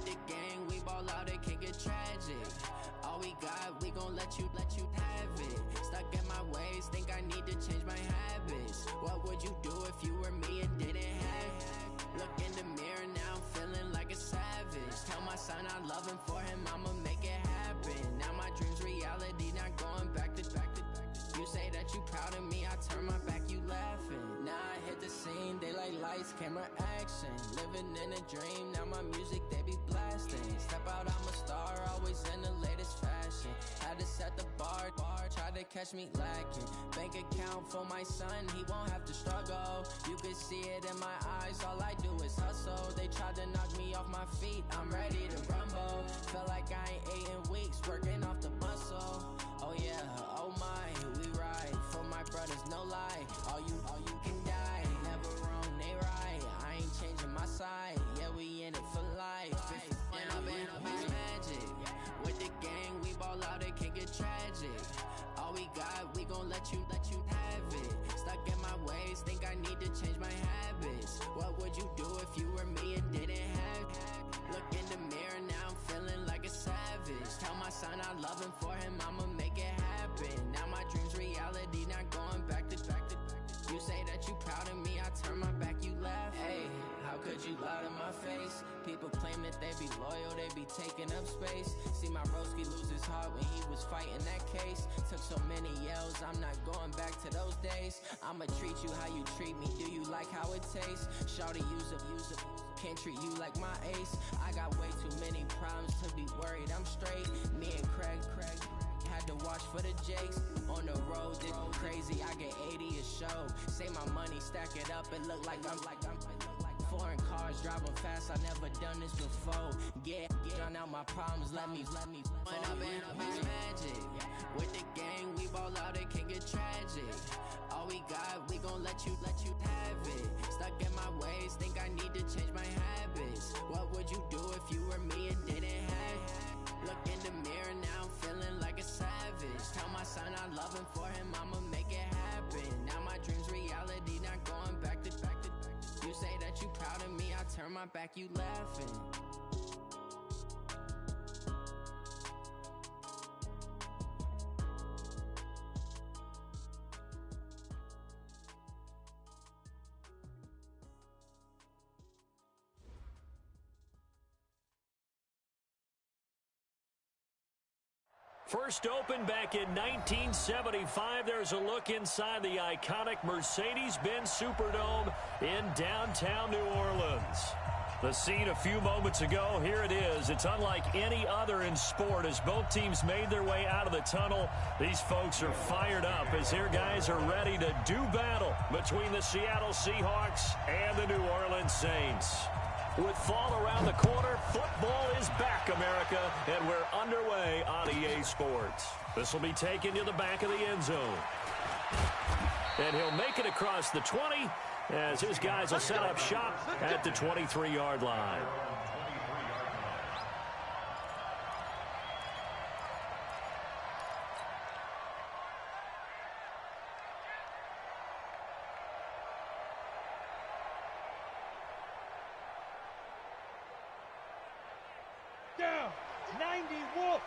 the gang, we ball out, it can get tragic. All we got, we gon' let you have it. Stuck in my ways, think I need to change my habits. What would you do if you were me and didn't have it? Look in the mirror, now I'm feeling like a savage. Tell my son I love him, for him I'ma make it happen. Now my dream's reality, not going back to. You say that you proud of me, I turn my back, you laughing. Now I hit the scene, they like lights, camera, action. Living in a dream, now my music, they be blasting. Step out, I'm a star, always in the latest fashion. Had to set the bar, try to catch me lacking. Bank account for my son, he won't have to struggle. You can see it in my eyes, all I do is hustle. They tried to knock me off my feet, I'm ready to rumble. Feel like I ain't ate in weeks, working off the muscle. Oh yeah, oh my, we ride for my brothers, no lie. All you can die, never wrong, they right. I ain't changing my side, yeah, we in it for life. And I've been magic. With the gang, we ball out, it can get tragic. All we got, we gon' let you have it. Stuck in my ways, think I need to change my habits. What would you do if you were me and didn't have it? Look in the mirror, now I'm feeling like a savage. Tell my son I love him, for him I'ma make it happen. Now my dream's reality, not going back to. You say that you proud of me, I turn my back, you laugh. Hey, how could you lie to my face? People claim that they be loyal, they be taking up space. See my broski lose his heart when he was fighting that case. Took so many yells, I'm not going back to those days. I'ma treat you how you treat me, do you like how it tastes? Shawty, use up, can't treat you like my ace. I got way too many problems to be worried, I'm straight. Me and Craig had to watch for the Jakes. On the road, it's crazy, I get 80 a show. Say my money, stack it up, it look like I'm foreign cars, driving fast, I never done this before. Get drown out my problems, let me When I've been magic. With the gang, we ball out, it can get tragic. All we got, we gon' let you have it. Stuck in my ways, think I need to change my habits. What would you do if you were me and didn't have it? Look in the mirror, now I'm feeling like a savage. Tell my son I love him, for him I'ma make it happen. Now my dream's reality, not going back to. You say that you proud of me, I turn my back, you laughing. First opened back in 1975, there's a look inside the iconic Mercedes-Benz Superdome in downtown New Orleans. The scene a few moments ago, here it is. It's unlike any other in sport as both teams made their way out of the tunnel. These folks are fired up as their guys are ready to do battle between the Seattle Seahawks and the New Orleans Saints. With fall around the corner, football is back, America, and we're underway on EA Sports. This will be taken to the back of the end zone. And he'll make it across the 20 as his guys will set up shop at the 23-yard line. Down, 90 Wolf.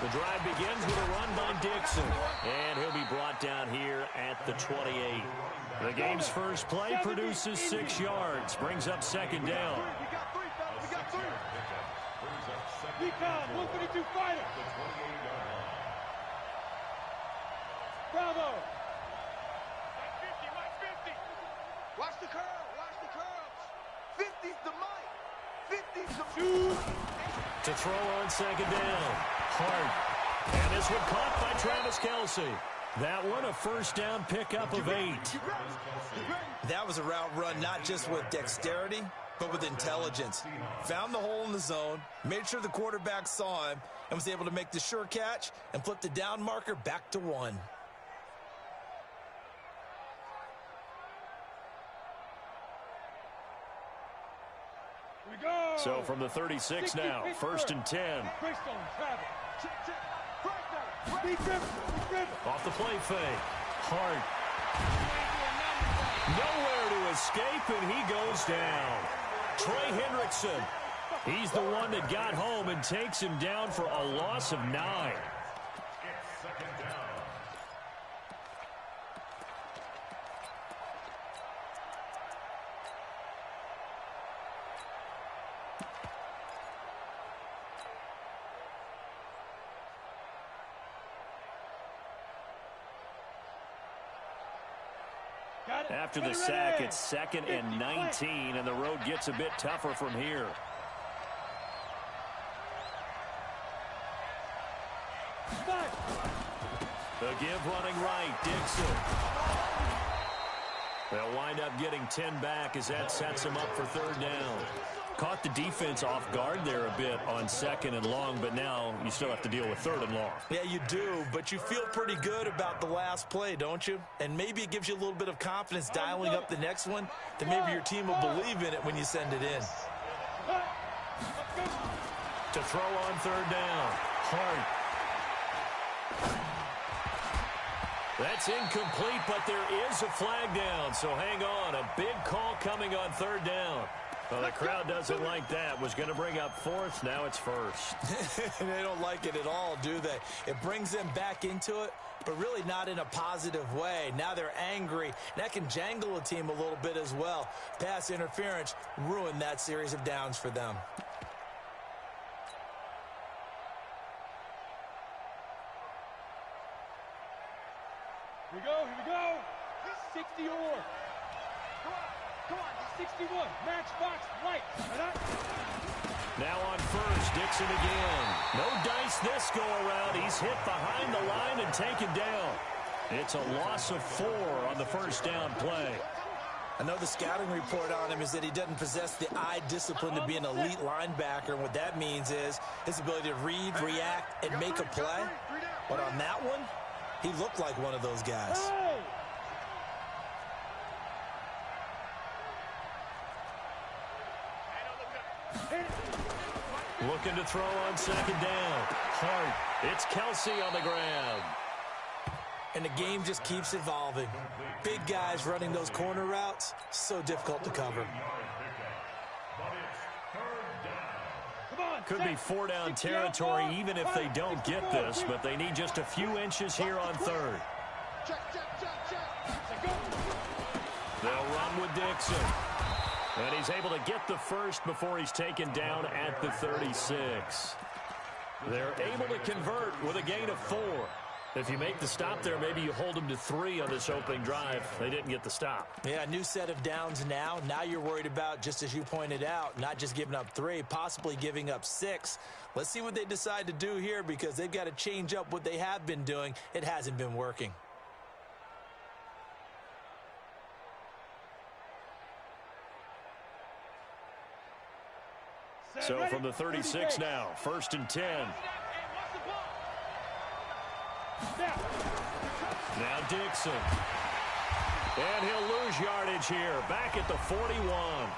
The drive begins with a run by Dixon, and he'll be brought down here at the 28. The game's first play produces 6 yards, brings up second down. We got three, fellas. We got three. Recon, 152 fighter. Bravo. 50. Watch the curl. Watch the curls. 50's the mic. 50's the... To throw on second down. Hart. And this one caught by Travis Kelce. That one a first down pickup of 8. That was a route run not just with dexterity, but with intelligence. Found the hole in the zone, made sure the quarterback saw him, and was able to make the sure catch and flip the down marker back to 1. So from the 36 now, first and 10. Off the play fake. Hart. Nowhere to escape, and he goes down. Trey Hendrickson, he's the one that got home and takes him down for a loss of 9. After the sack, it's 2nd and 19, and the road gets a bit tougher from here. The give running right, Dixon. They'll wind up getting 10 back as that sets them up for 3rd down. Caught the defense off guard there a bit on 2nd and long, but now you still have to deal with 3rd and long. Yeah, you do, but you feel pretty good about the last play, don't you? And maybe it gives you a little bit of confidence dialing up the next one, that maybe your team will believe in it when you send it in. To throw on 3rd down. Hart. That's incomplete, but there is a flag down, so hang on. A big call coming on 3rd down. Well, the crowd doesn't like that. Was going to bring up 4th. Now it's 1st. They don't like it at all, do they? It brings them back into it, but really not in a positive way. Now they're angry. That can jangle a team a little bit as well. Pass interference ruined that series of downs for them. Here we go. 60 or. Come on, 61. Matchbox light. Now on 1st, Dixon again. No dice this go around. He's hit behind the line and taken down. It's a loss of 4 on the 1st down play. I know the scouting report on him is that he doesn't possess the eye discipline to be an elite linebacker. And what that means is his ability to read, react, and make a play. But on that one, he looked like one of those guys. Looking to throw on 2nd down. Hart. It's Kelsey on the ground. And the game just keeps evolving. Big guys running those corner routes, so difficult to cover. Could be 4-down territory even if they don't get this, but they need just a few inches here on 3rd. They'll run with Dixon. And he's able to get the 1st before he's taken down at the 36. They're able to convert with a gain of 4. If you make the stop there, maybe you hold them to 3 on this opening drive. They didn't get the stop. Yeah, new set of downs now. Now you're worried about, just as you pointed out, not just giving up 3, possibly giving up 6. Let's see what they decide to do here because they've got to change up what they have been doing. It hasn't been working. So from the 36 now, 1st and 10. Now Dixon. And he'll lose yardage here. Back at the 41.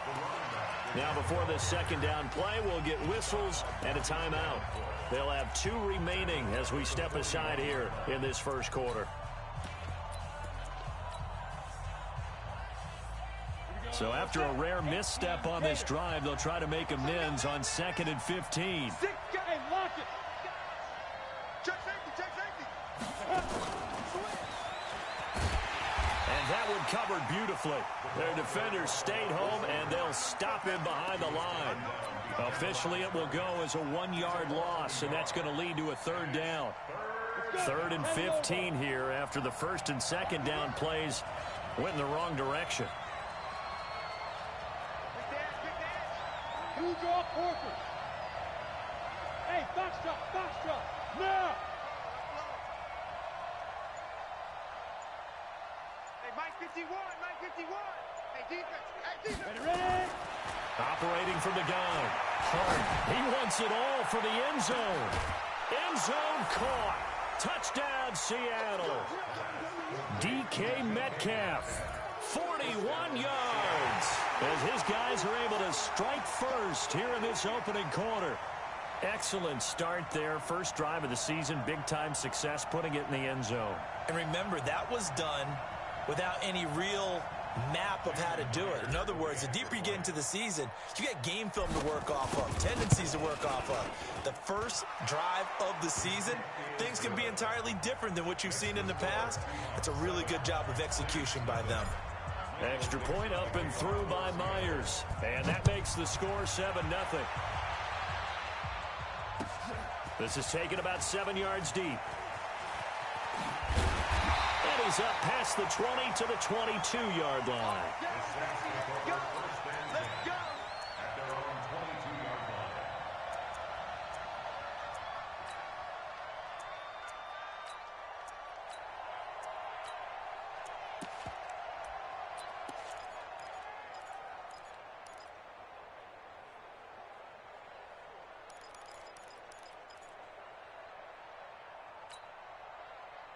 Now before this 2nd down play, we'll get whistles and a timeout. They'll have 2 remaining as we step aside here in this 1st quarter. So after a rare misstep on this drive, they'll try to make amends on 2nd and 15. Hey, lock it. Check safety. And that one covered beautifully. Their defenders stayed home, and they'll stop him behind the line. Officially, it will go as a 1-yard loss, and that's going to lead to a 3rd down. 3rd and 15 here after the 1st and 2nd down plays went in the wrong direction. Who draw Corcoran? Hey, box drop. Now! Hey, Mike 51. Hey, defense. Ready? Operating from the gun. Hart. He wants it all for the end zone. End zone caught. Touchdown, Seattle. DK Metcalf. 41 yards. As his guys are able to strike first here in this opening quarter. Excellent start there. 1st drive of the season. Big-time success putting it in the end zone. And remember, that was done without any real map of how to do it. In other words, the deeper you get into the season, you got game film to work off of, tendencies to work off of. The first drive of the season, things can be entirely different than what you've seen in the past. It's a really good job of execution by them. Extra point up and through by Myers. And that makes the score 7-0. This is taken about 7 yards deep. And he's up past the 20 to the 22-yard line.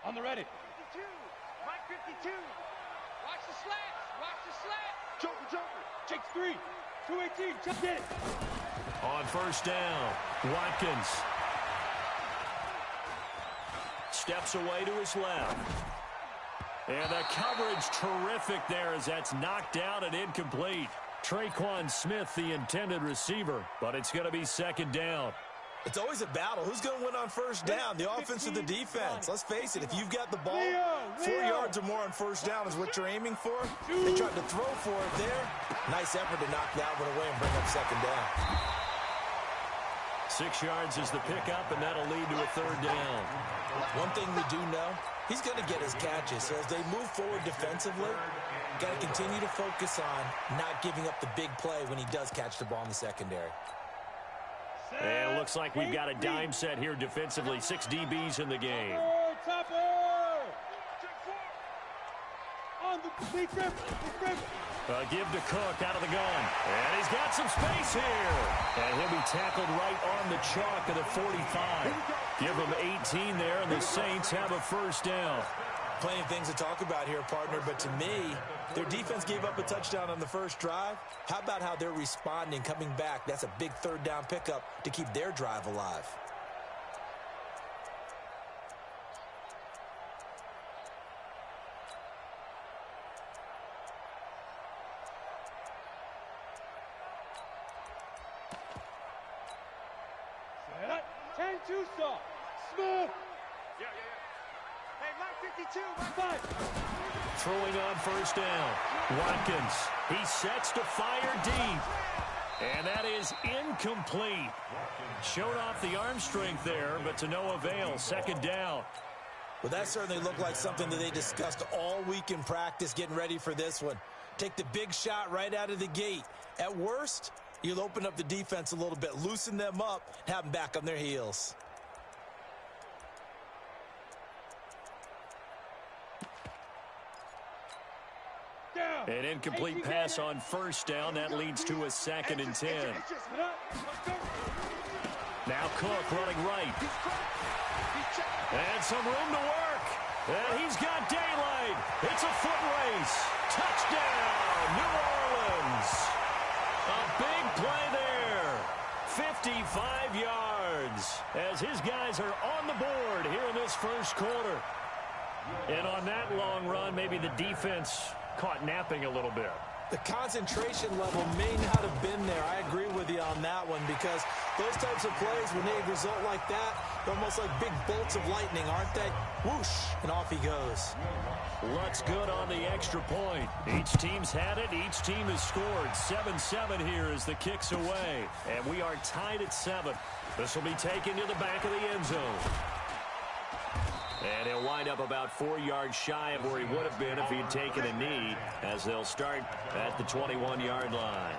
On the ready. 52. Mike 52. Watch the slats. Watch the slat. Joker. Takes 3. 218. Just get it. On first down, Watkins steps away to his left. And the coverage terrific there as that's knocked down and incomplete. Traquan Smith, the intended receiver, but it's going to be second down. It's always a battle. Who's going to win on first down, the offense or the defense? Let's face it, if you've got the ball, 4 yards or more on first down is what you're aiming for. They tried to throw for it there. Nice effort to knock that one away and bring up second down. 6 yards is the pickup, and that'll lead to a third down. One thing we do know, he's going to get his catches. So as they move forward defensively, got to continue to focus on not giving up the big play when he does catch the ball in the secondary. And it looks like we've got a dime set here defensively. 6 DBs in the game. Topper! On the big grip. Give to Cook out of the gun. And he's got some space here. And he'll be tackled right on the chalk of the 45. Give him 18 there, and the Saints have a first down. Plenty of things to talk about here, partner, but to me, their defense gave up a touchdown on the first drive. How about how they're responding, coming back? That's a big third down pickup to keep their drive alive. Set up. 10-2 saw. Smith. Hey, Mike 52. Mike 5. Throwing on first down. Watkins. He sets to fire deep. And that is incomplete. Showed off the arm strength there, but to no avail. Second down. Well, that certainly looked like something that they discussed all week in practice getting ready for this one. Take the big shot right out of the gate. At worst, you'll open up the defense a little bit, loosen them up, have them back on their heels. An incomplete pass on first down. That leads to a 2nd and 10. Now Cook running right. And some room to work. And he's got daylight. It's a foot race. Touchdown, New Orleans. A big play there. 55 yards as his guys are on the board here in this first quarter. And on that long run, maybe the defense caught napping a little bit. The concentration level may not have been there. I agree with you on that one because those types of plays, when they result like that, they're almost like big bolts of lightning, aren't they? Whoosh, and off he goes. Looks good on the extra point. Each team's had it. Each team has scored. 7-7 here as the kick's away. And we are tied at 7. This will be taken to the back of the end zone. And he'll wind up about 4 yards shy of where he would have been if he'd taken a knee, as they'll start at the 21-yard line.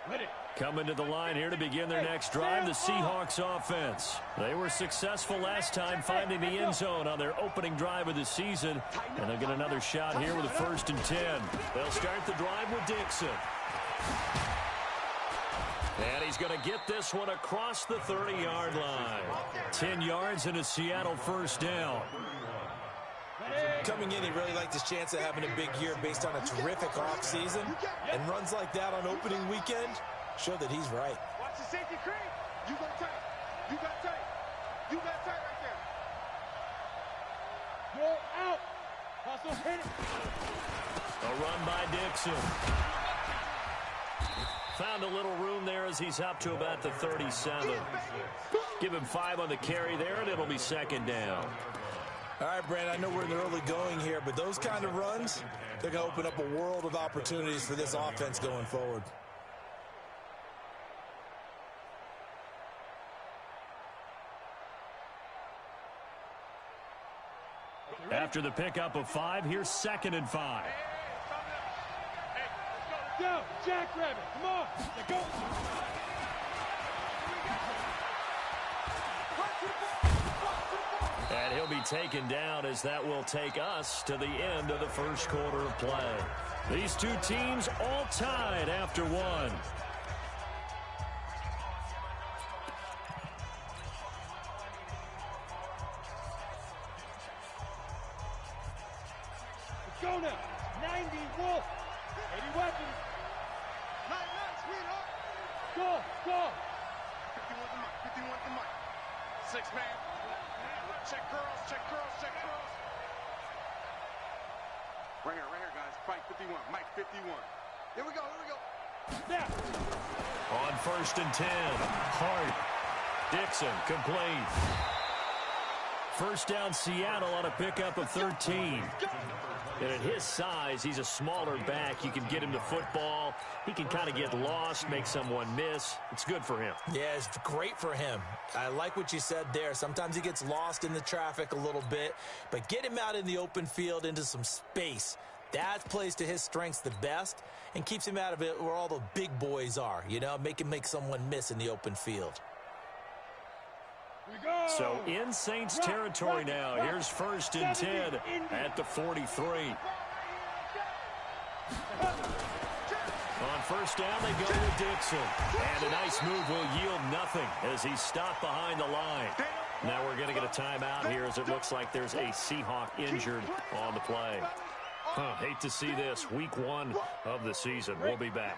Ready. Coming to the line here to begin their next drive, the Seahawks offense. They were successful last time finding the end zone on their opening drive of the season, and they'll get another shot here with a 1st and 10. They'll start the drive with Dixon. And he's going to get this one across the 30-yard line. 10 yards and a Seattle first down. Coming in, he really liked his chance of having a big year based on a terrific offseason. And runs like that on opening weekend show that he's right. Watch the safety creep. You go tight. You got tight. You got tight right there. Go out. Hustle, hit it. A run by Dixon. Found a little room there as he's up to about the 37. Give him 5 on the carry there, and it'll be second down. All right, Brandon, I know we're in the early going here, but those kind of runs, they're going to open up a world of opportunities for this offense going forward. After the pickup of 5, here's 2nd and 5. Go, Jackrabbit, come on. Let's go. And he'll be taken down as that will take us to the end of the first quarter of play. These two teams all tied after 1. Let's go now. 90 Wolf. 80 weapons. 9-9, sweetheart. Go, go. 51 to Mike. 6 man. Check girls, check girls, check girls. Right here, guys. Fight 51. Mike 51. Here we go, here we go. Now. On 1st and 10. Hart. Dixon complete. First down Seattle on a pickup of 13. And at his size, he's a smaller back. You can get him the football. He can kind of get lost, make someone miss. It's good for him. Yeah, it's great for him. I like what you said there. Sometimes he gets lost in the traffic a little bit, but get him out in the open field into some space. That plays to his strengths the best and keeps him out of it where all the big boys are, you know, make him make someone miss in the open field. So in Saints territory now. Here's 1st and 10 at the 43. On 1st down, they go with Dixon. And a nice move will yield nothing as he's stopped behind the line. Now we're going to get a timeout here as it looks like there's a Seahawk injured on the play. Hate to see this. Week 1 of the season. We'll be back.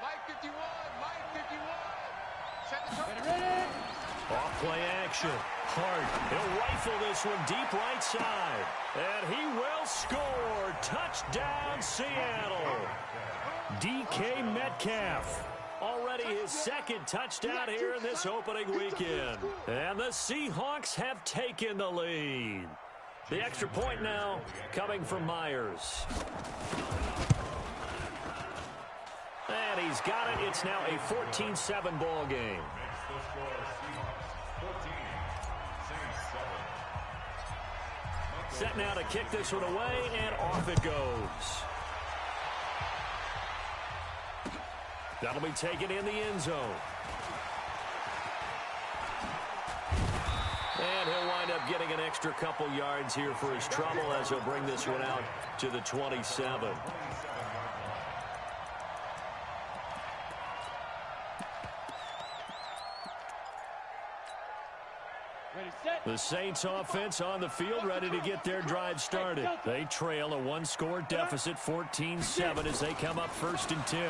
Mike 51, Mike 51. Set the tone. Ready? Off play action. Hart. He'll rifle this one deep right side. And he will score. Touchdown, Seattle. DK Metcalf. Already his 2nd touchdown here in this opening weekend. And the Seahawks have taken the lead. The extra point now coming from Myers. And he's got it. It's now a 14-7 ball game. Set now to kick this one away, and off it goes. That'll be taken in the end zone. And he'll wind up getting an extra couple yards here for his trouble as he'll bring this one out to the 27. The Saints offense on the field ready to get their drive started. They trail a 1-score deficit, 14-7 as they come up 1st and 10.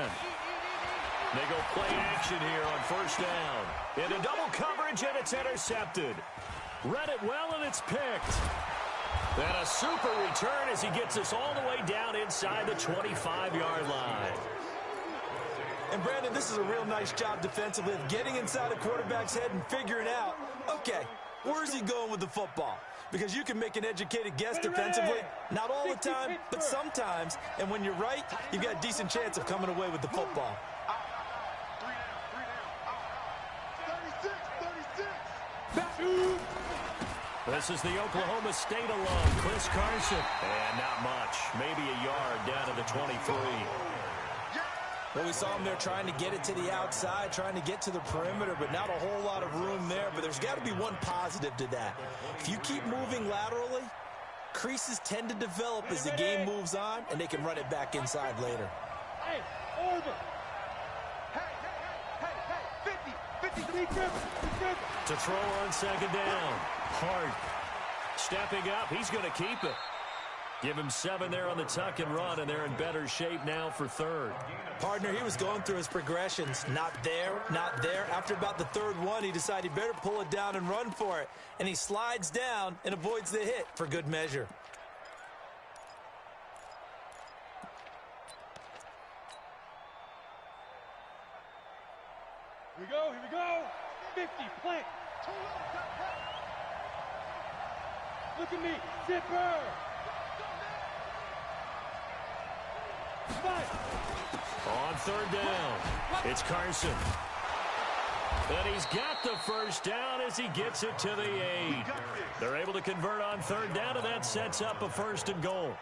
They go play action here on 1st down. Into double coverage, and it's intercepted. Read it well, and it's picked. And a super return as he gets us all the way down inside the 25-yard line. And, Brandon, this is a real nice job defensively of getting inside a quarterback's head and figuring out, okay, where's he going with the football? Because you can make an educated guess defensively, not all the time, but sometimes. And when you're right, you've got a decent chance of coming away with the football. 36. This is the Oklahoma State alum, Chris Carson. And not much, maybe a yard down to the 23. Well, we saw him there trying to get it to the outside, trying to get to the perimeter, but not a whole lot of room there. But there's got to be one positive to that. If you keep moving laterally, creases tend to develop as the game moves on, and they can run it back inside later. Hey, over. Hey, 50. Be careful. To throw on 2nd down. Hart stepping up. He's going to keep it. Give him 7 there on the tuck and run, and they're in better shape now for third. Partner, he was going through his progressions. Not there, not there. After about the third one, he decided he better pull it down and run for it. And he slides down and avoids the hit for good measure. Here we go, here we go. 50, plant. Look at me, zipper. On third down, it's Carson. And he's got the first down as he gets it to the 8. They're able to convert on third down, and that sets up a 1st and goal.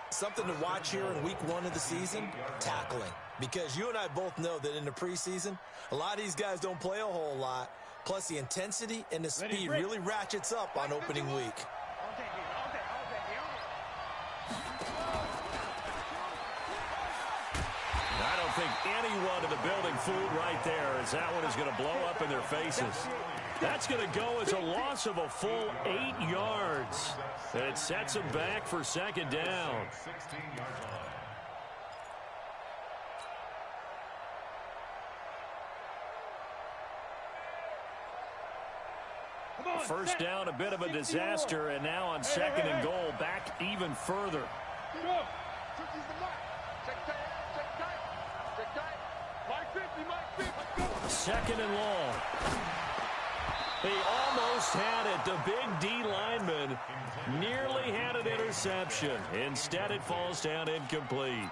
Something to watch here in week 1 of the season, tackling. Because you and I both know that in the preseason, a lot of these guys don't play a whole lot. Plus, the intensity and the speed really ratchets up on opening week. I don't think anyone in the building fooled right there, as that one is going to blow up in their faces. That's going to go as a loss of a full 8 yards. And it sets them back for 2nd down. First down, a bit of a disaster, and now on 2nd and goal, back even further. Second and long. He almost had it. The big D lineman nearly had an interception. Instead, it falls down incomplete.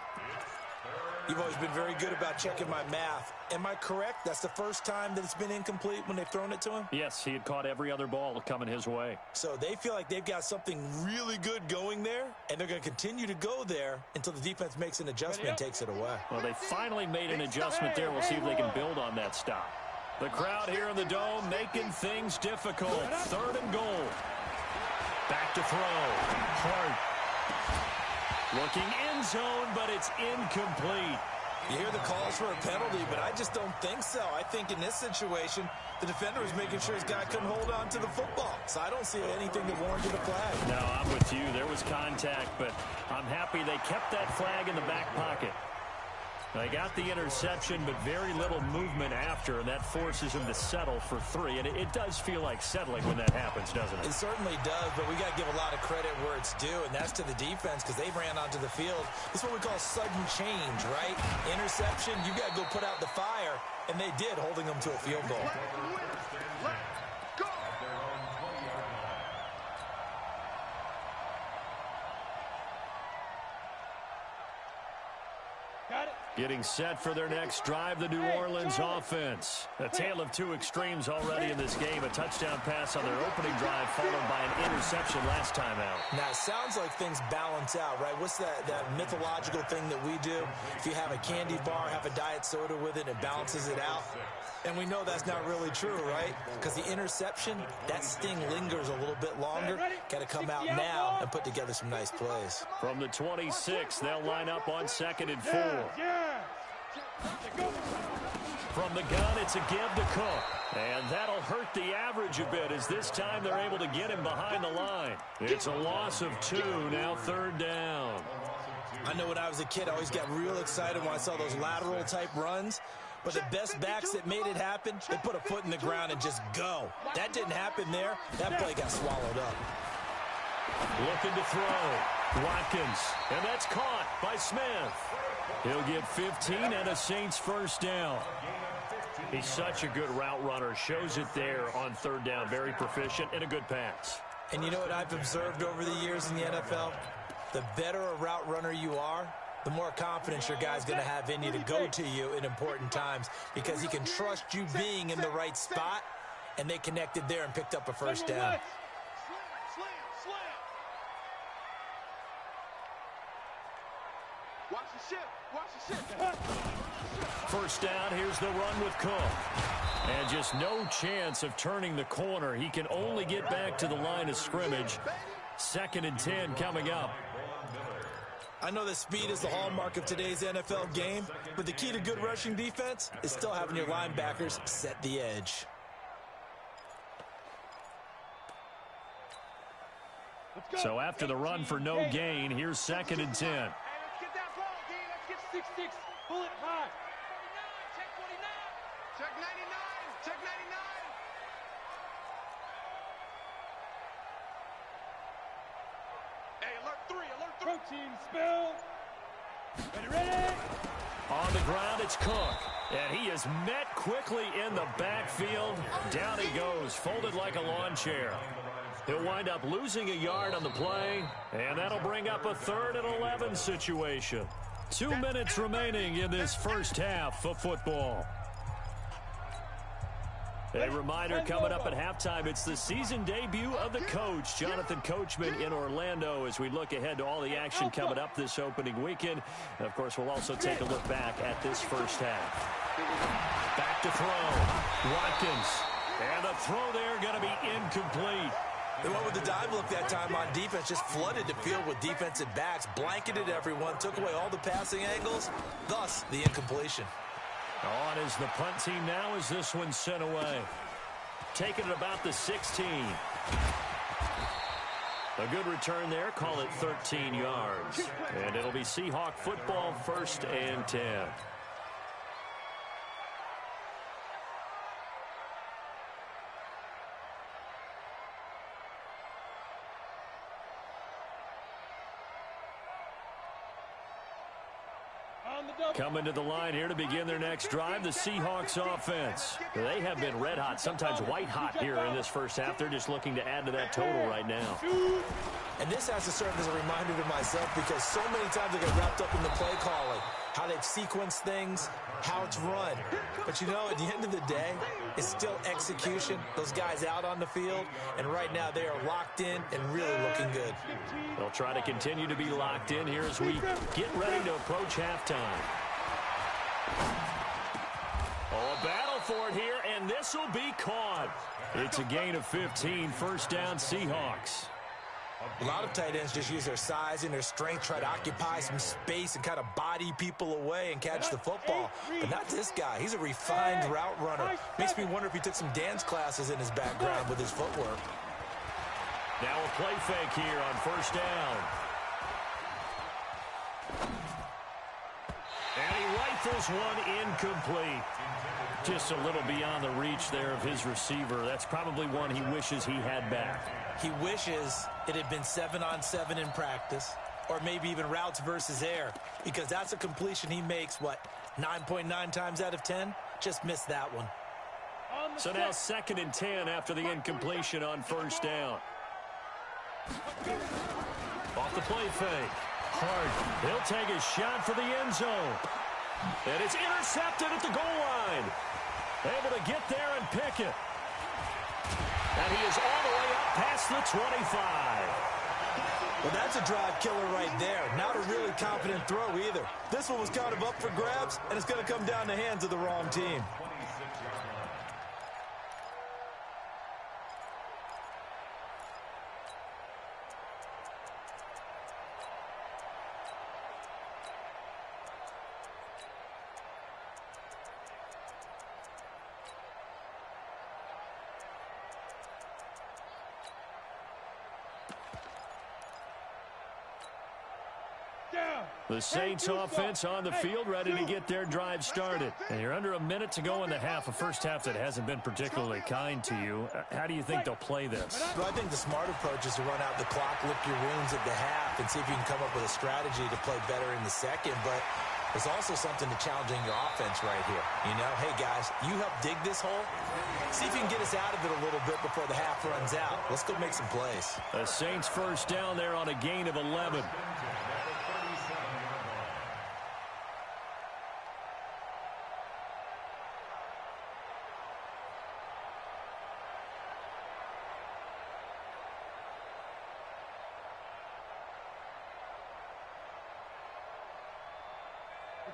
You've always been very good about checking my math. Am I correct? That's the first time that it's been incomplete when they've thrown it to him? Yes, he had caught every other ball coming his way. So they feel like they've got something really good going there, and they're going to continue to go there until the defense makes an adjustment and takes it away. Well, they finally made an adjustment there. We'll see if they can build on that stop. The crowd here in the Dome making things difficult. 3rd and goal. Back to throw. Hart. Looking end zone, but it's incomplete. You hear the calls for a penalty, but I just don't think so. I think in this situation, the defender was making sure his guy couldn't hold on to the football. So I don't see anything that warranted a flag. No, I'm with you. There was contact, but I'm happy they kept that flag in the back pocket. They got the interception, but very little movement after, and that forces him to settle for 3. And it does feel like settling when that happens, doesn't it? It certainly does, but we got to give a lot of credit where it's due, and that's to the defense because they ran onto the field. This is what we call sudden change, right? Interception, you got to go put out the fire, and they did, holding them to a field goal. Getting set for their next drive, the New Orleans offense. A tale of 2 extremes already in this game. A touchdown pass on their opening drive, followed by an interception last time out. Now, it sounds like things balance out, right? What's that mythological thing that we do? If you have a candy bar, have a diet soda with it, it balances it out. And we know that's not really true, right? Because the interception, that sting lingers a little bit longer. Got to come out now and put together some nice plays. From the 26, they'll line up on 2nd and 4. From the gun, it's a give to Cook. And that'll hurt the average a bit as this time they're able to get him behind the line. It's a loss of 2, now 3rd down. I know when I was a kid, I always got real excited when I saw those lateral type runs. But the best backs that made it happen, they put a foot in the ground and just go. That didn't happen there. That play got swallowed up. Looking to throw. Watkins. And that's caught by Smith. He'll get 15 and a Saints 1st down. He's such a good route runner. Shows it there on 3rd down. Very proficient and a good pass. And you know what I've observed over the years in the NFL? The better a route runner you are, the more confidence your guy's going to have in you to go to you in important times because he can trust you being in the right spot, and they connected there and picked up a 1st down. Watch the ship. Watch the ship. 1st down, here's the run with Cook. And just no chance of turning the corner. He can only get back to the line of scrimmage. 2nd and 10 coming up. I know that speed is the hallmark of today's NFL game, but the key to good rushing defense is still having your linebackers set the edge. So after the run for no gain, here's 2nd and 10. Hey, let's get that ball, D. Let's get 6-6. Bullet high. Check 49. Check 99. Check 99. Hey, alert 3. Alert 3. Protein spill. Ready. On the ground, it's Cook. And he is met quickly in the backfield. Down he goes, folded like a lawn chair. He'll wind up losing a yard on the play, and that'll bring up a 3rd and 11 situation. 2 minutes remaining in this first half of football. A reminder coming up at halftime, it's the season debut of the coach, Jonathan Coachman, in Orlando, as we look ahead to all the action coming up this opening weekend. And of course, we'll also take a look back at this first half. Back to throw. Watkins. And the throw there going to be incomplete. They went with the dive look that time on defense, just flooded the field with defensive backs, blanketed everyone, took away all the passing angles, thus the incompletion. On is the punt team now as this one's sent away. Taking it about the 16. A good return there, call it 13 yards. And it'll be Seahawk football, 1st and 10. Coming to the line here to begin their next drive, the Seahawks offense. They have been red hot, sometimes white hot here in this first half. They're just looking to add to that total right now. And this has to serve as a reminder to myself because so many times I get wrapped up in the play calling, how they've sequenced things, how it's run. But, you know, at the end of the day, it's still execution. Those guys out on the field, and right now they are locked in and really looking good. They'll try to continue to be locked in here as we get ready to approach halftime. Oh, a battle for it here, and this will be caught. It's a gain of 15, 1st down Seahawks. A lot of tight ends just use their size and their strength, try to occupy some space and kind of body people away and catch the football. But not this guy. He's a refined route runner. Makes me wonder if he took some dance classes in his background with his footwork. Now a play fake here on 1st down. And he rifles one incomplete. Just a little beyond the reach there of his receiver. That's probably one he wishes he had back. He wishes it had been 7-on-7 in practice, or maybe even routes versus air, because that's a completion he makes, 9.9 times out of 10? Just missed that one. So now 2nd and 10 after the incompletion on 1st down. Off the play fake. Hart, he'll take a shot for the end zone. And it's intercepted at the goal line. Able to get there and pick it. And he is all the way up past the 25. Well, that's a drive killer right there. Not a really confident throw either. This one was kind of up for grabs, and it's going to come down the hands of the wrong team. The Saints offense on the field, ready to get their drive started. And you're under a minute to go in the half, a first half that hasn't been particularly kind to you. How do you think they'll play this? Well, I think the smart approach is to run out the clock, lick your wounds at the half, and see if you can come up with a strategy to play better in the second. But there's also something to challenging your offense right here. You know, hey, guys, you help dig this hole. See if you can get us out of it a little bit before the half runs out. Let's go make some plays. The Saints first down there on a gain of 11.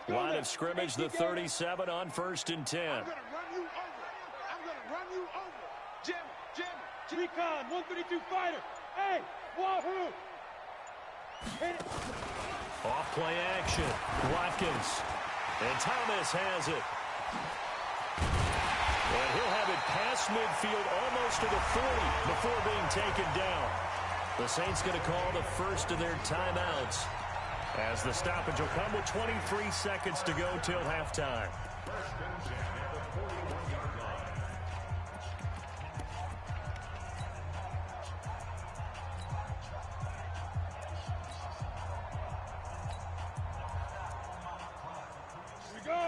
Line of scrimmage, the 37 on 1st and 10. I'm going to run you over. I'm going to run you over. Jim. Recon, 132 fighter. Hey, wahoo. Hit it. Off play action. Watkins. And Thomas has it. And he'll have it past midfield almost to the 40 before being taken down. The Saints going to call the first of their timeouts, as the stoppage will come with 23 seconds to go till halftime.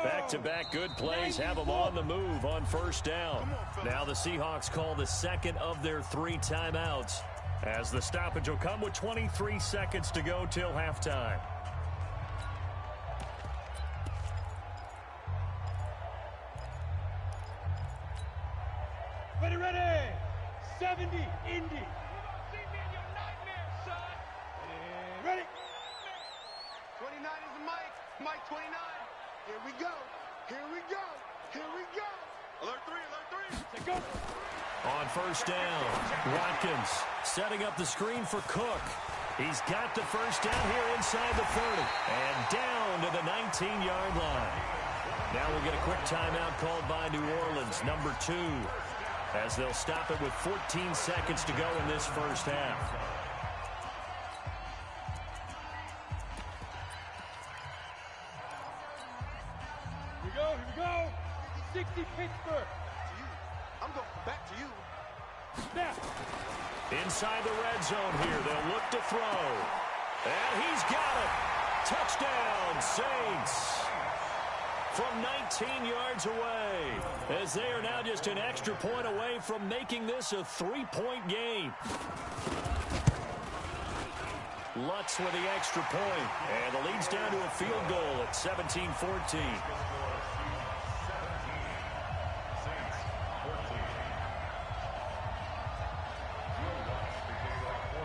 Back-to-back good plays have them on the move on first down. Now the Seahawks call the second of their 3 timeouts, as the stoppage will come with 23 seconds to go till halftime. Ready. 70, Indy. Ready. 29 is the Mike. Mike 29. Here we go. Alert 3. Go. On first down, Watkins setting up the screen for Cook. He's got the first down here inside the 30 and down to the 19-yard line. Now we'll get a quick timeout called by New Orleans, number 2, as they'll stop it with 14 seconds to go in this first half. Here we go. 60 Pittsburgh. I'm going back to you. Snap. Inside the red zone here, they'll look to throw. And he's got it. Touchdown, Saints. From 19 yards away, as they are now just an extra point away from making this a 3-point game. Lutz with the extra point, and the lead's down to a field goal at 17-14.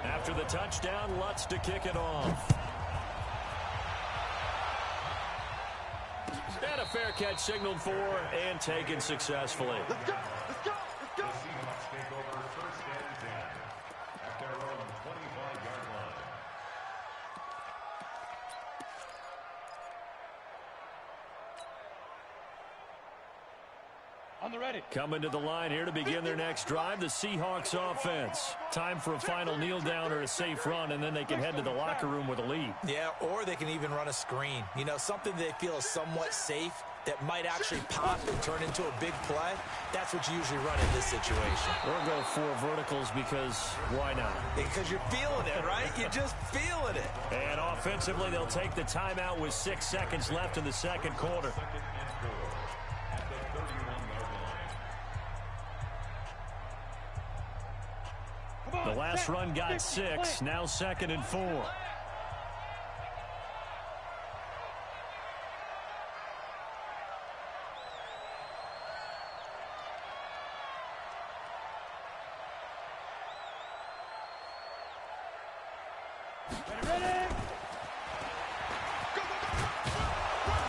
After the touchdown, Lutz to kick it off. And a fair catch signaled for and taken successfully. Let's go. The Seahawks take over first and 10 at their own 25-yard line. On the ready. Coming to the line here to begin their next drive, the Seahawks offense. Time for a final kneel down or a safe run, and then they can head to the locker room with a lead. Yeah, or they can even run a screen. You know, something they feel is somewhat safe that might actually pop and turn into a big play. That's what you usually run in this situation. Or go 4 verticals because why not? Because you're feeling it, right? You're just feeling it. And offensively, they'll take the timeout with 6 seconds left in the second quarter. The last run got 6, now 2nd and 4.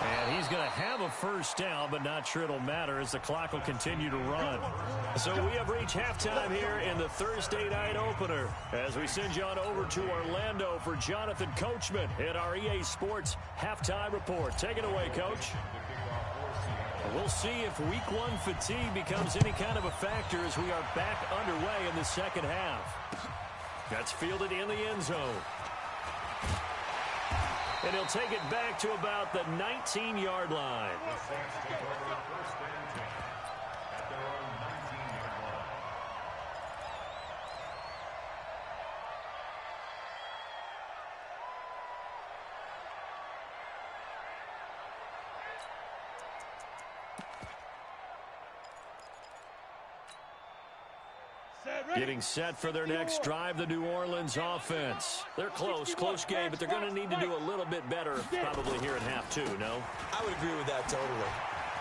And he's going to have a first down, but not sure it'll matter as the clock will continue to run. So we have reached halftime here in the Thursday night opener as we send you on over to Orlando for Jonathan Coachman at our EA Sports Halftime Report. Take it away, Coach. We'll see if week 1 fatigue becomes any kind of a factor as we are back underway in the second half. That's fielded in the end zone. And he'll take it back to about the 19-yard line. Getting set for their next drive, the New Orleans offense. They're close game, but they're going to need to do a little bit better probably here in half 2, no? I would agree with that totally.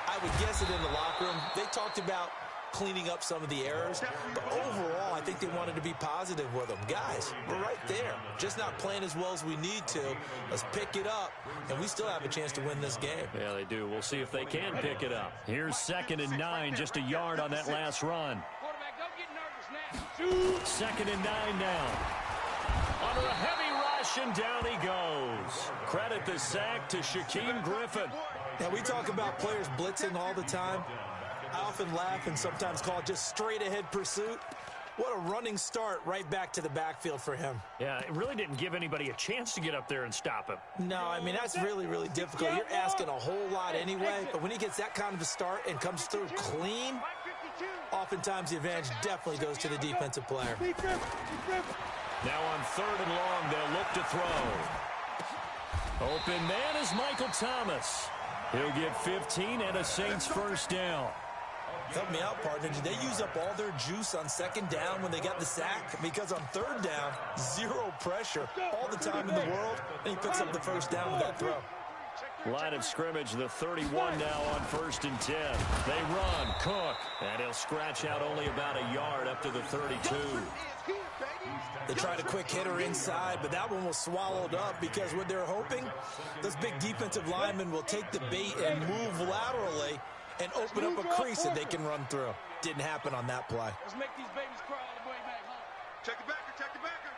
I would guess it in the locker room. They talked about cleaning up some of the errors, but overall, I think they wanted to be positive with them. Guys, we're right there. Just not playing as well as we need to. Let's pick it up, and we still have a chance to win this game. Yeah, they do. We'll see if they can pick it up. Here's 2nd and 9, just a yard on that last run. 2nd and 9 now. Under a heavy rush, and down he goes. Credit the sack to Shaquem Griffin. Yeah, we talk about players blitzing all the time. I often laugh and sometimes call it just straight-ahead pursuit. What a running start right back to the backfield for him. Yeah, it really didn't give anybody a chance to get up there and stop him. No, I mean, that's really, really difficult. You're asking a whole lot anyway, but when he gets that kind of a start and comes through clean, oftentimes the advantage definitely goes to the defensive player. Now on 3rd and long, they'll look to throw. Open man is Michael Thomas. He'll get 15 and a Saints first down. Help me out, partner. Did they use up all their juice on 2nd down when they got the sack? Because on 3rd down, 0 pressure, all the time in the world, and he picks up the first down with that throw. Line of scrimmage, the 31 now on 1st and 10. They run, Cook, and he'll scratch out only about a yard up to the 32. They tried a quick hitter inside, but that one was swallowed up because what they're hoping, those big defensive linemen will take the bait and move laterally and open up a crease that they can run through. Didn't happen on that play. Let's make these babies cry all the way back home. Check the backer, check the backer.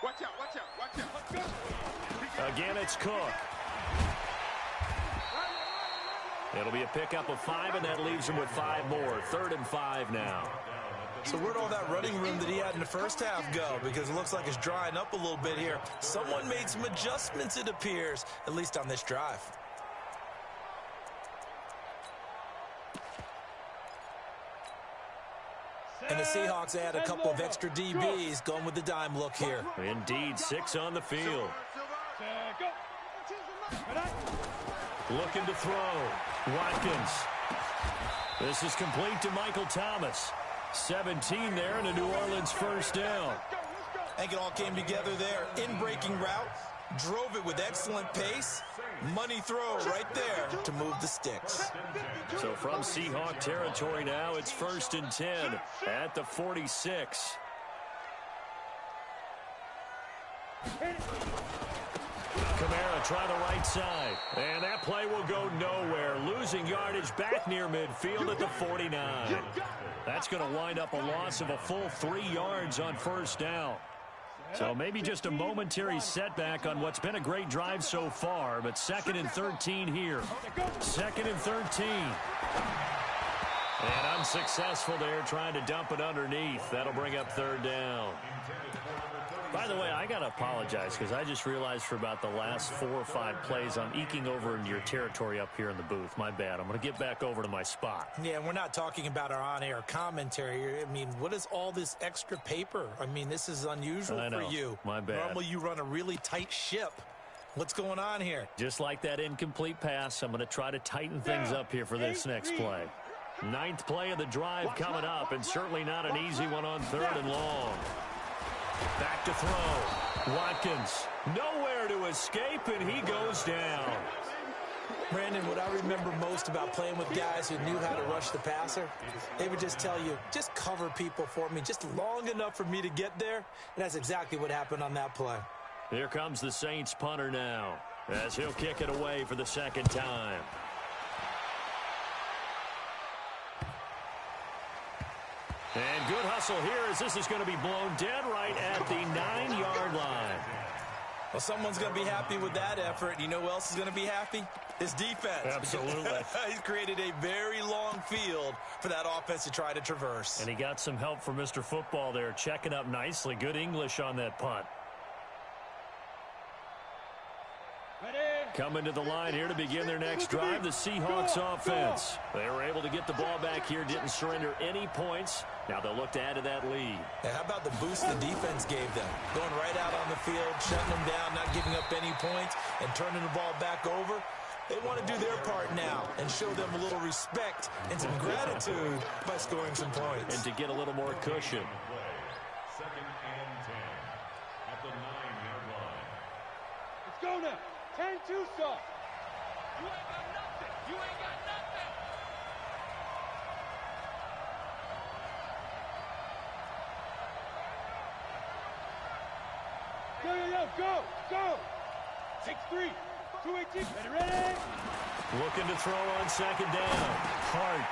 Watch out, watch out, watch out. Let's go. Again, it's Cook. It'll be a pickup of 5, and that leaves him with 5 more. 3rd and 5 now. So where'd all that running room that he had in the first half go? Because it looks like it's drying up a little bit here. Someone made some adjustments, it appears, at least on this drive. And the Seahawks add a couple of extra DBs going with the dime look here. Indeed, 6 on the field. Looking to throw. Watkins. This is complete to Michael Thomas. 17 there and a New Orleans first down. I think it all came together there. In-breaking route. Drove it with excellent pace. Money throw right there to move the sticks. So from Seahawk territory now, it's 1st and 10 at the 46. Kamara try the right side. And that play will go nowhere. Losing yardage back near midfield at the 49. That's going to wind up a loss of a full 3 yards on first down. So maybe just a momentary setback on what's been a great drive so far, but 2nd and 13 here. 2nd and 13. And unsuccessful there, trying to dump it underneath. That'll bring up 3rd down. By the way, I got to apologize because I just realized for about the last 4 or 5 plays I'm eking over into your territory up here in the booth. My bad. I'm going to get back over to my spot. Yeah, we're not talking about our on-air commentary. I mean, what is all this extra paper? I mean, this is unusual for you. My bad. Normally you run a really tight ship. What's going on here? Just like that incomplete pass, I'm going to try to tighten things up here for this next play. 9th play of the drive coming up, and certainly not an easy one on 3rd and long. Back to throw. Watkins, nowhere to escape, and he goes down. Brandon, what I remember most about playing with guys who knew how to rush the passer, they would just tell you, just cover people for me, just long enough for me to get there. And that's exactly what happened on that play. Here comes the Saints punter now, as he'll kick it away for the 2nd time. And good hustle here as this is going to be blown dead right at the 9-yard line. Well, someone's going to be happy with that effort. You know who else is going to be happy? His defense. Absolutely. He's created a very long field for that offense to try to traverse. And he got some help from Mr. Football there, checking up nicely. Good English on that punt. Coming to the line here to begin their next drive, the Seahawks offense. They were able to get the ball back here, didn't surrender any points. Now they'll look to add to that lead. Yeah, how about the boost the defense gave them? Going right out on the field, shutting them down, not giving up any points, and turning the ball back over. They want to do their part now and show them a little respect and some gratitude by scoring some points. And to get a little more cushion. 2nd and 10 at the 9-yard line. Let's go now. 10-2, Sauk. You ain't got nothing. You ain't got nothing. Yo, go, go. 6-3, 2-18, ready? Looking to throw on 2nd down. Hart.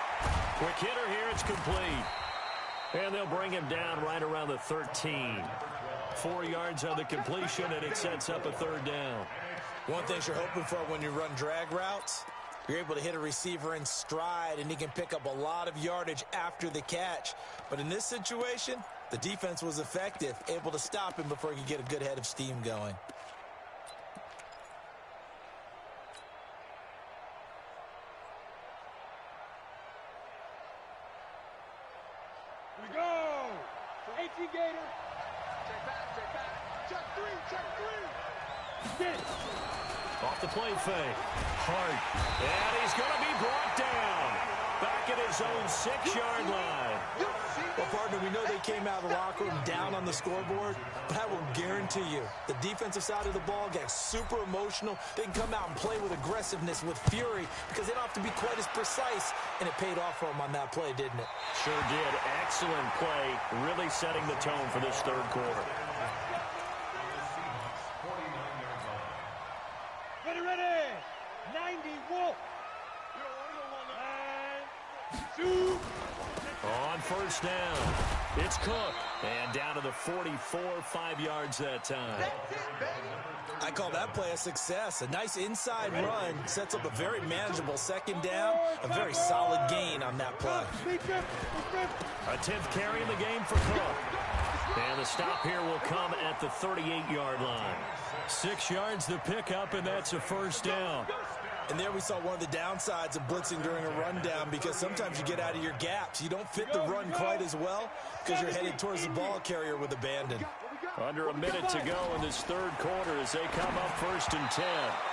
Quick hitter here, it's complete. And they'll bring him down right around the 13. 4 yards on the completion, and it sets up a 3rd down. One thing you're hoping for when you run drag routes, you're able to hit a receiver in stride, and he can pick up a lot of yardage after the catch. But in this situation, The defense was effective, able to stop him before he could get a good head of steam going. We go! 18 Gator. Check back. Check three. Get it. Off the play fake. Hart. And he's going to be brought down. Back at his own 6-yard line. Well, partner, we know they came out of the locker room down on the scoreboard, but I will guarantee you the defensive side of the ball got super emotional. They can come out and play with aggressiveness, with fury, because they don't have to be quite as precise, and it paid off for them on that play, didn't it? Sure did. Excellent play, really setting the tone for this third quarter. Ready. 90 Wolf. And shoot. On first down, it's Cook. And down to the 44, 5 yards that time. I call that play a success. A nice inside run sets up a very manageable second down, a very solid gain on that play. A 10th carry in the game for Cook. And the stop here will come at the 38-yard line. 6 yards the pickup, and that's a first down. And there we saw one of the downsides of blitzing during a rundown, because sometimes you get out of your gaps. You don't fit the run quite as well because you're headed towards the ball carrier with abandon. Under a minute to go in this third quarter as they come up 1st and 10.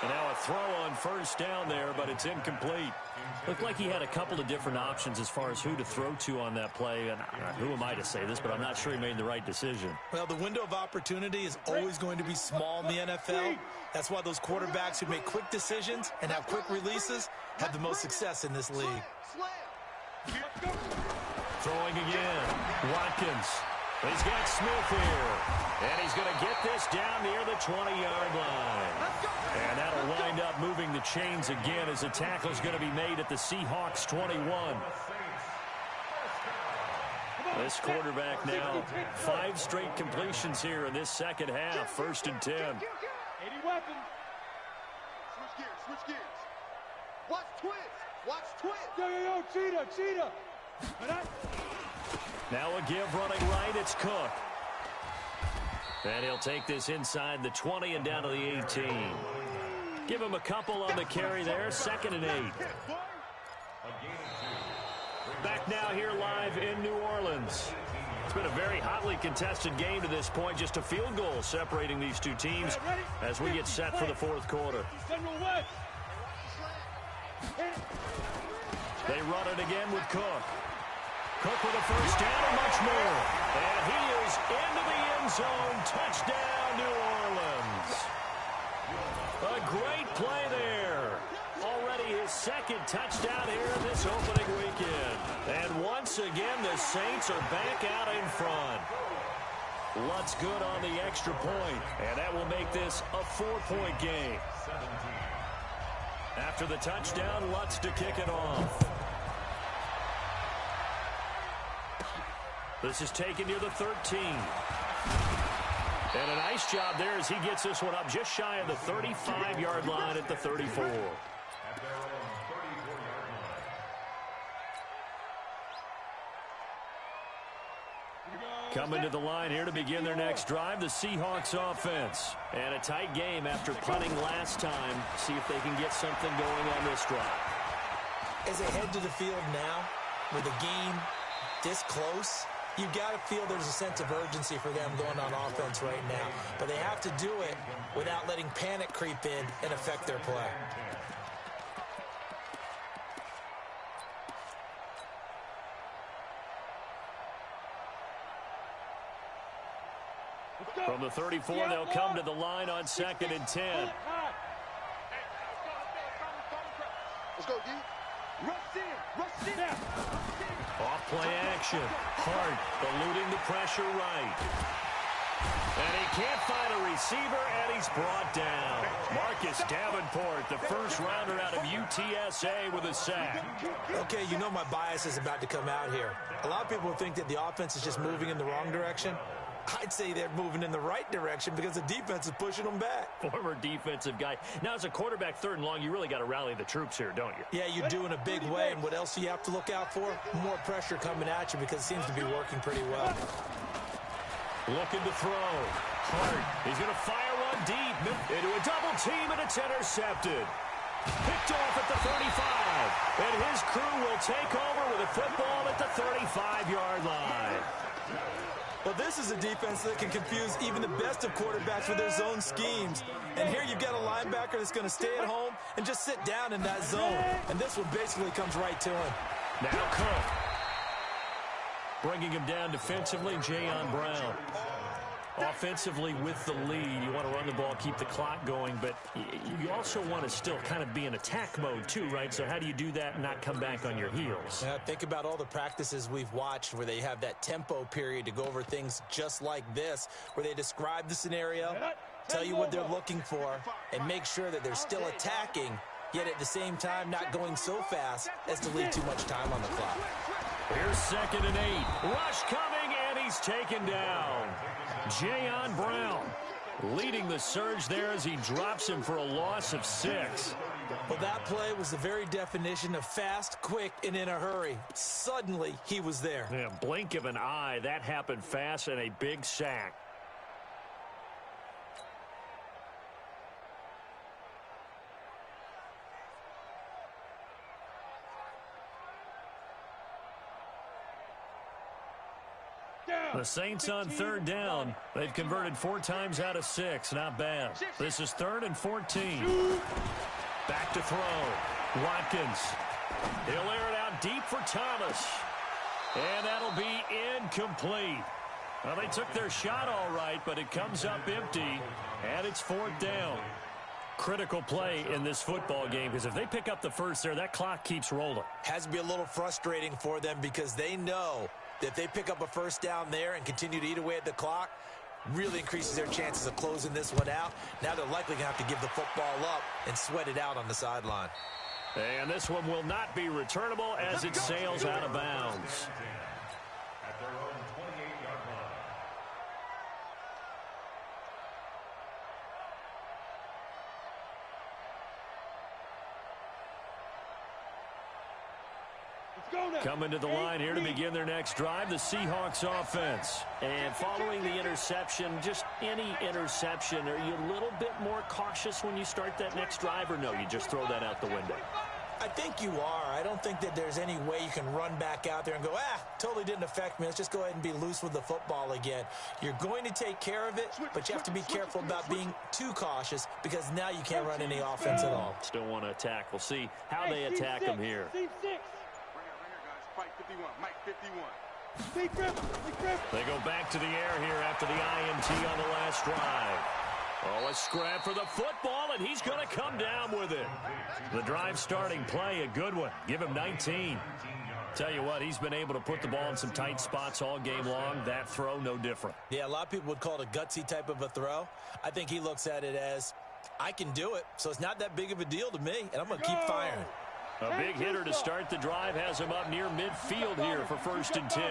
And now a throw on first down there, but it's incomplete. Looked like he had a couple of different options as far as who to throw to on that play. And who am I to say this, but I'm not sure he made the right decision. Well, the window of opportunity is always going to be small in the NFL. That's why those quarterbacks who make quick decisions and have quick releases have the most success in this league. Throwing again. Watkins. He's got Smith here. And he's going to get this down near the 20-yard line. And that'll wind up moving the chains again as the tackle's going to be made at the Seahawks 21. This quarterback now 5 straight completions here in this second half. 1st and 10. 80 weapons. Switch gears. Watch twist. Yo, cheetah. Now a give running right. It's Cook. And he'll take this inside the 20 and down to the 18. Give him a couple on the carry there. 2nd and 8. Back now here live in New Orleans. It's been a very hotly contested game to this point. Just a field goal separating these two teams as we get set for the fourth quarter. They run it again with Cook. Cook with a first down and much more. And he is into the end zone. Touchdown, New Orleans. A great play there. Already his 2nd touchdown here in this opening weekend. And once again, the Saints are back out in front. Lutz good on the extra point. And that will make this a 4-point game. After the touchdown, Lutz to kick it off. This is taken near the 13. And a nice job there as he gets this one up just shy of the 35-yard line at the 34. Coming to the line here to begin their next drive, the Seahawks offense. And a tight game after punting last time. See if they can get something going on this drive. As they head to the field now, with the game this close, you've got to feel there's a sense of urgency for them going on offense right now. But they have to do it without letting panic creep in and affect their play. From the 34, they'll come to the line on 2nd and 10. Let's go, D. Rush in. Off play action. Hart eluding the pressure right. And he can't find a receiver, and he's brought down. Marcus Davenport, the first rounder out of UTSA with a sack. Okay, you know my bias is about to come out here. A lot of people think that the offense is just moving in the wrong direction. I'd say they're moving in the right direction because the defense is pushing them back. Former defensive guy. Now, as a quarterback 3rd and long, you really got to rally the troops here, don't you? Yeah, you do in a big way. And what else do you have to look out for? More pressure coming at you because it seems to be working pretty well. Looking to throw. Hart. He's going to fire one deep into a double team, and it's intercepted. Picked off at the 35. And his crew will take over with a football at the 35-yard line. Well, this is a defense that can confuse even the best of quarterbacks with their zone schemes. And here you've got a linebacker that's going to stay at home and just sit down in that zone. And this one basically comes right to him. Now Cook. Bringing him down defensively, Jayon Brown. Offensively with the lead, you want to run the ball, keep the clock going, but you also want to still kind of be in attack mode too, right? So how do you do that and not come back on your heels? Yeah, think about all the practices we've watched where they have that tempo period to go over things just like this, where they describe the scenario, tell you what they're looking for, and make sure that they're still attacking, yet at the same time not going so fast as to leave too much time on the clock. Here's 2nd and 8. Rush coming, and he's taken down. Jayon Brown leading the surge there as he drops him for a loss of 6. Well, that play was the very definition of fast, quick, and in a hurry. Suddenly, he was there. Yeah, blink of an eye. That happened fast, and a big sack. The Saints on 3rd down. They've converted 4 times out of 6. Not bad. This is 3rd and 14. Back to throw. Watkins. He'll air it out deep for Thomas. And that'll be incomplete. Well, they took their shot all right, but it comes up empty. And it's 4th down. Critical play in this football game, because if they pick up the first there, that clock keeps rolling. Has to be a little frustrating for them because they know that if they pick up a first down there and continue to eat away at the clock, really increases their chances of closing this one out. Now they're likely going to have to give the football up and sweat it out on the sideline. And this one will not be returnable as it sails out of bounds. At their own 28-yard line. Coming to the line here to begin their next drive, the Seahawks offense. And following the interception, just any interception, are you a little bit more cautious when you start that next drive, or no, you just throw that out the window? I think you are. I don't think that there's any way you can run back out there and go, totally didn't affect me. Let's just go ahead and be loose with the football again. You're going to take care of it, but you have to be careful about being too cautious because now you can't run any offense at all. Still want to attack. We'll see how they attack them here. Mike 51, Mike 51. They go back to the air here after the INT on the last drive. Oh, a scrap for the football, and he's going to come down with it. The drive starting play, a good one. Give him 19. Tell you what, he's been able to put the ball in some tight spots all game long. That throw, no different. Yeah, a lot of people would call it a gutsy type of a throw. I think he looks at it as, I can do it, so it's not that big of a deal to me, and I'm going to keep firing. A big hitter to start the drive has him up near midfield here for 1st and 10.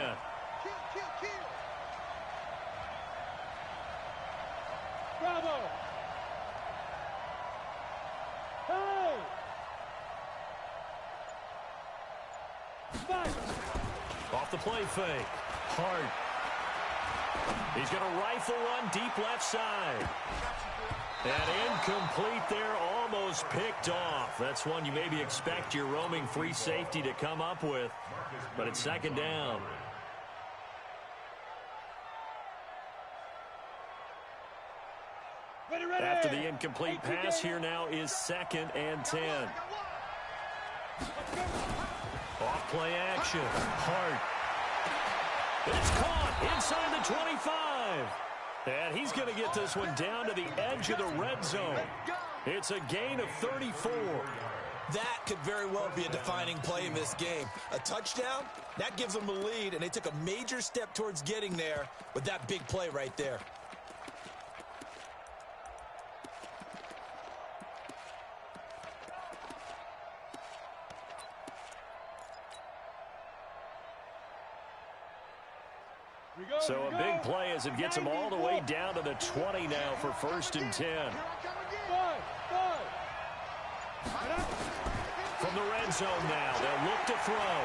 Bravo! Hey! Fight! Off the play fake. Hart. He's going to rifle one deep left side. And incomplete there, almost picked off. That's one you maybe expect your roaming free safety to come up with. But it's 2nd down. After the incomplete pass, here now is 2nd and 10. Off play action. Hart. It's caught inside the 25. And he's going to get this one down to the edge of the red zone. It's a gain of 34. That could very well be a defining play in this game. A touchdown, that gives them a lead, and they took a major step towards getting there with that big play right there. So a big play as it gets them all the way down to the 20 now for 1st and 10. From the red zone now, they'll look to throw.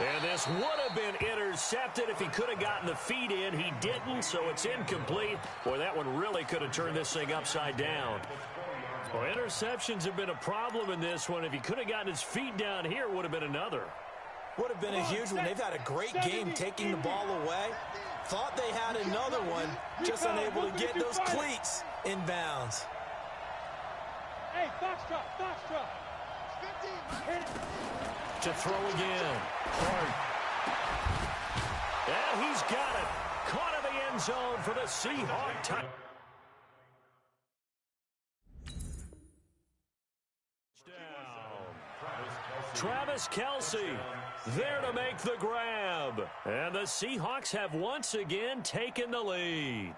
And this would have been intercepted if he could have gotten the feet in. He didn't, so it's incomplete. Boy, that one really could have turned this thing upside down. Well, interceptions have been a problem in this one. If he could have gotten his feet down here, it would have been another. Would have been a huge one. They've had a great game taking the ball away. Thought they had another one, just unable to get those cleats inbounds. Hey, foxtrot, foxtrot. Hit it. To throw again. Hart. And he's got it. Caught in the end zone for the Seahawk touchdown. Travis Kelce there to make the grab. And the Seahawks have once again taken the lead.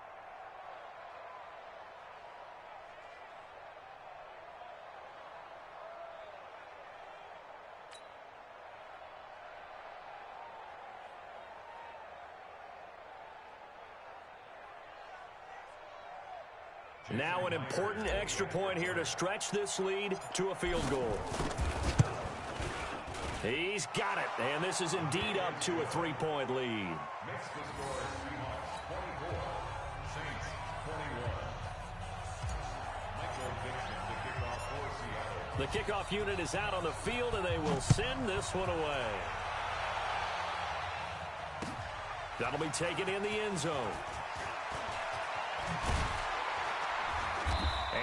Now an important extra point here to stretch this lead to a field goal. He's got it, and this is indeed up to a 3-point lead. Makes the score Seahawks 24, Saints 21. Michael Dixon to kick off for Seattle. The kickoff unit is out on the field, and they will send this one away. That'll be taken in the end zone.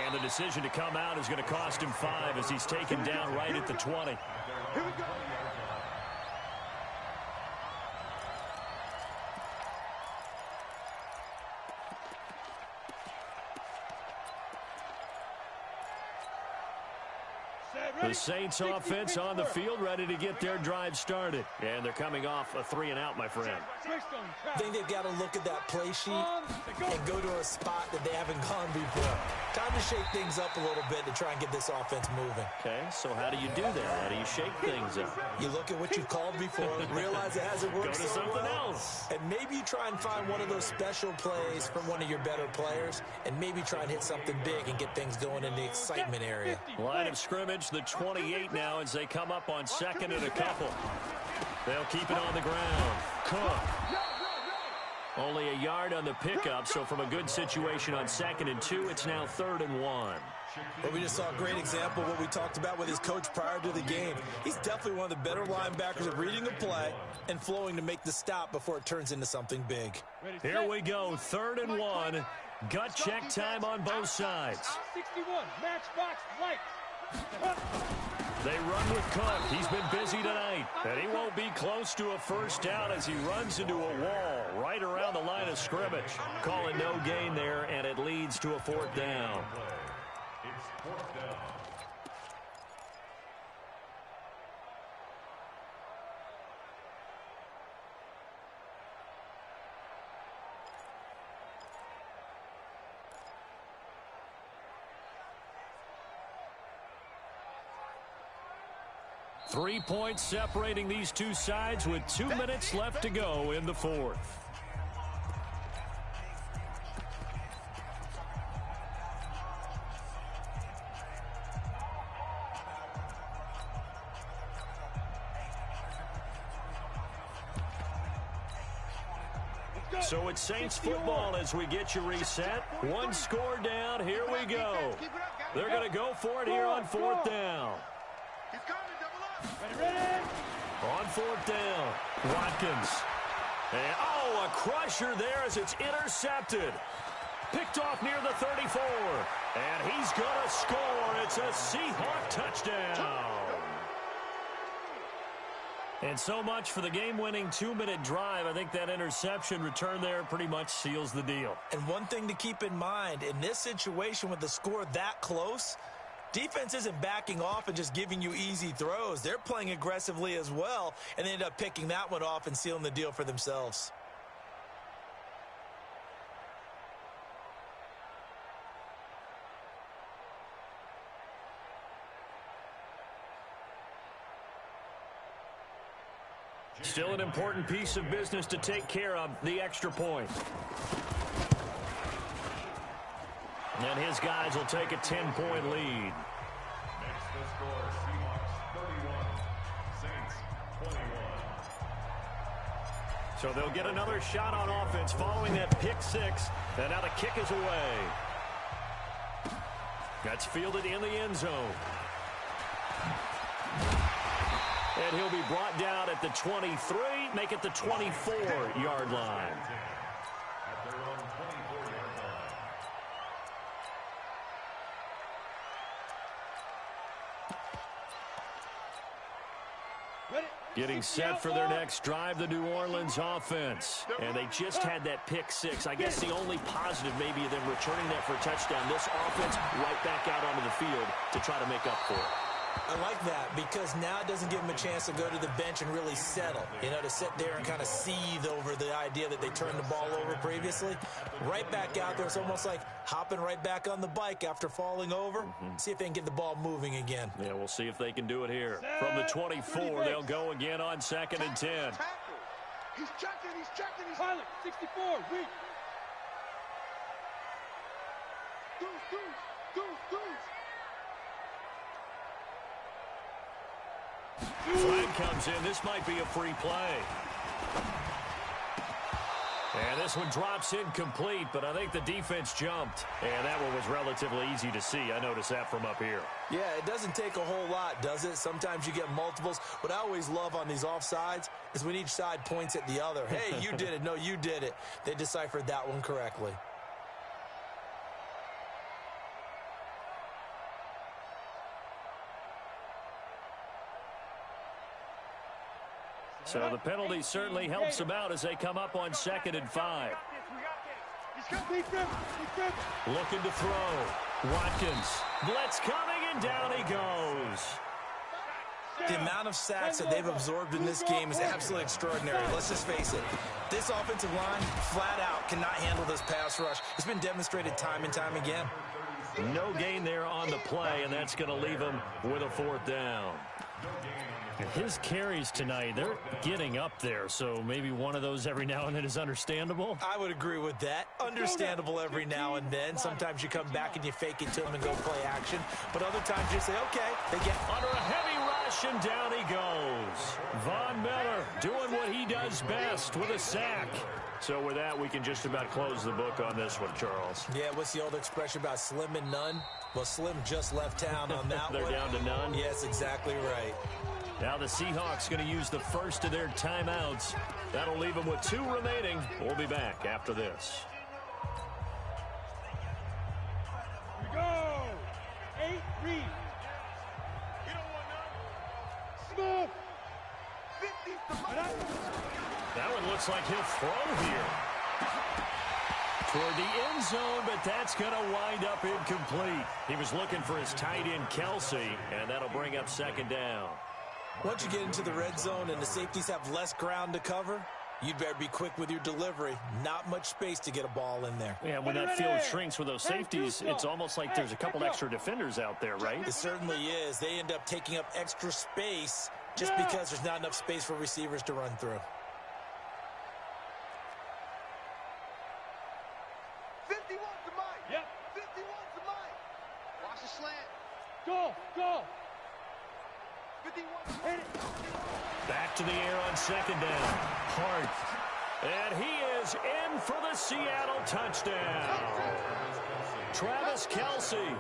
And the decision to come out is going to cost him 5 as he's taken down right at the 20. Here we go. The Saints offense on the field, ready to get their drive started. And they're coming off a 3-and-out, my friend. I think they've got to look at that play sheet and go to a spot that they haven't gone before. Time to shake things up a little bit to try and get this offense moving. Okay, so how do you do that? How do you shake things up? You look at what you've called before, realize it hasn't worked Go to so something well, else. and maybe you try and find one of those special plays from one of your better players, and maybe try and hit something big and get things going in the excitement area. Line of scrimmage, the 28 now as they come up on second and a couple. They'll keep it on the ground. Cook. Only a yard on the pickup, so from a good situation on 2nd and 2, it's now 3rd and 1. Well, we just saw a great example of what we talked about with his coach prior to the game. He's definitely one of the better linebackers at reading a play and flowing to make the stop before it turns into something big. Here we go, 3rd and 1. Gut check time on both sides. 61, matchbox light. They run with Cook. He's been busy tonight. And he won't be close to a first down as he runs into a wall right around the line of scrimmage. Calling no gain there, and it leads to a 4th down. It's 4th down. Three points separating these two sides with 2 minutes left to go in the 4th. So it's Saints football as we get you reset. One score down. Here we go. They're going to go for it here on 4th down. On 4th down, Watkins. And, oh, a crusher there as it's intercepted. Picked off near the 34. And he's going to score. It's a Seahawk touchdown. And so much for the game-winning 2-minute drive. I think that interception return there pretty much seals the deal. And one thing to keep in mind, in this situation with the score that close, defense isn't backing off and just giving you easy throws. They're playing aggressively as well, and they end up picking that one off and sealing the deal for themselves. Still an important piece of business to take care of, the extra point. And his guys will take a 10-point lead. Makes the score Seahawks 31, Saints 21. So they'll get another shot on offense following that pick six. And now the kick is away. That's fielded in the end zone. And he'll be brought down at the 23, make it the 24-yard line. At their own 24-yard line. Getting set for their next drive, the New Orleans offense. And they just had that pick six. I guess the only positive maybe of them returning that for a touchdown. This offense right back out onto the field to try to make up for it. I like that because now it doesn't give them a chance to go to the bench and really settle, you know, to sit there and kind of seethe over the idea that they turned the ball over previously. Right back out there, it's almost like hopping right back on the bike after falling over. See if they can get the ball moving again. Yeah, we'll see if they can do it here. From the 24, they'll go again on 2nd and 10. He's checking, Pilot, 64, weak. Flag comes in. This might be a free play. And this one drops incomplete, but I think the defense jumped. And that one was relatively easy to see. I noticed that from up here. Yeah, it doesn't take a whole lot, does it? Sometimes you get multiples. What I always love on these offsides is when each side points at the other. Hey, you did it. No, you did it. They deciphered that one correctly. So the penalty certainly helps them out as they come up on 2nd and 5. Looking to throw. Watkins. Blitz coming, and down he goes. The amount of sacks that they've absorbed in this game is absolutely extraordinary. Let's just face it. This offensive line, flat out, cannot handle this pass rush. It's been demonstrated time and time again. No gain there on the play, and that's going to leave him with a 4th down. His carries tonight, they're getting up there, so maybe one of those every now and then is understandable. I would agree with that. Understandable every now and then. Sometimes you come back and you fake it to them and go play action. But other times you say, okay, they get under a heavy rush, and down he goes. Von Miller doing what he does best with a sack. So with that, we can just about close the book on this one, Charles. Yeah, what's the old expression about slim and none? Well, Slim just left town on that They're one. down to none? Yes, exactly right. Now the Seahawks going to use the first of their timeouts. That'll leave them with 2 remaining. We'll be back after this. Here we go. 8, read. Smooth. That one looks like he'll throw here. Toward the end zone, but that's going to wind up incomplete. He was looking for his tight end, Kelsey, and that'll bring up 2nd down. Once you get into the red zone and the safeties have less ground to cover, you'd better be quick with your delivery. Not much space to get a ball in there. Yeah, when that field shrinks with those safeties, it's almost like there's a couple extra defenders out there, right? It certainly is. They end up taking up extra space just because there's not enough space for receivers to run through. 51 to Mike. Yep. 51 to Mike. Watch the slant. Go. 51. Hit it. Back to the air on 2nd down. Hart. And he is in for the Seattle touchdown. Travis Kelce,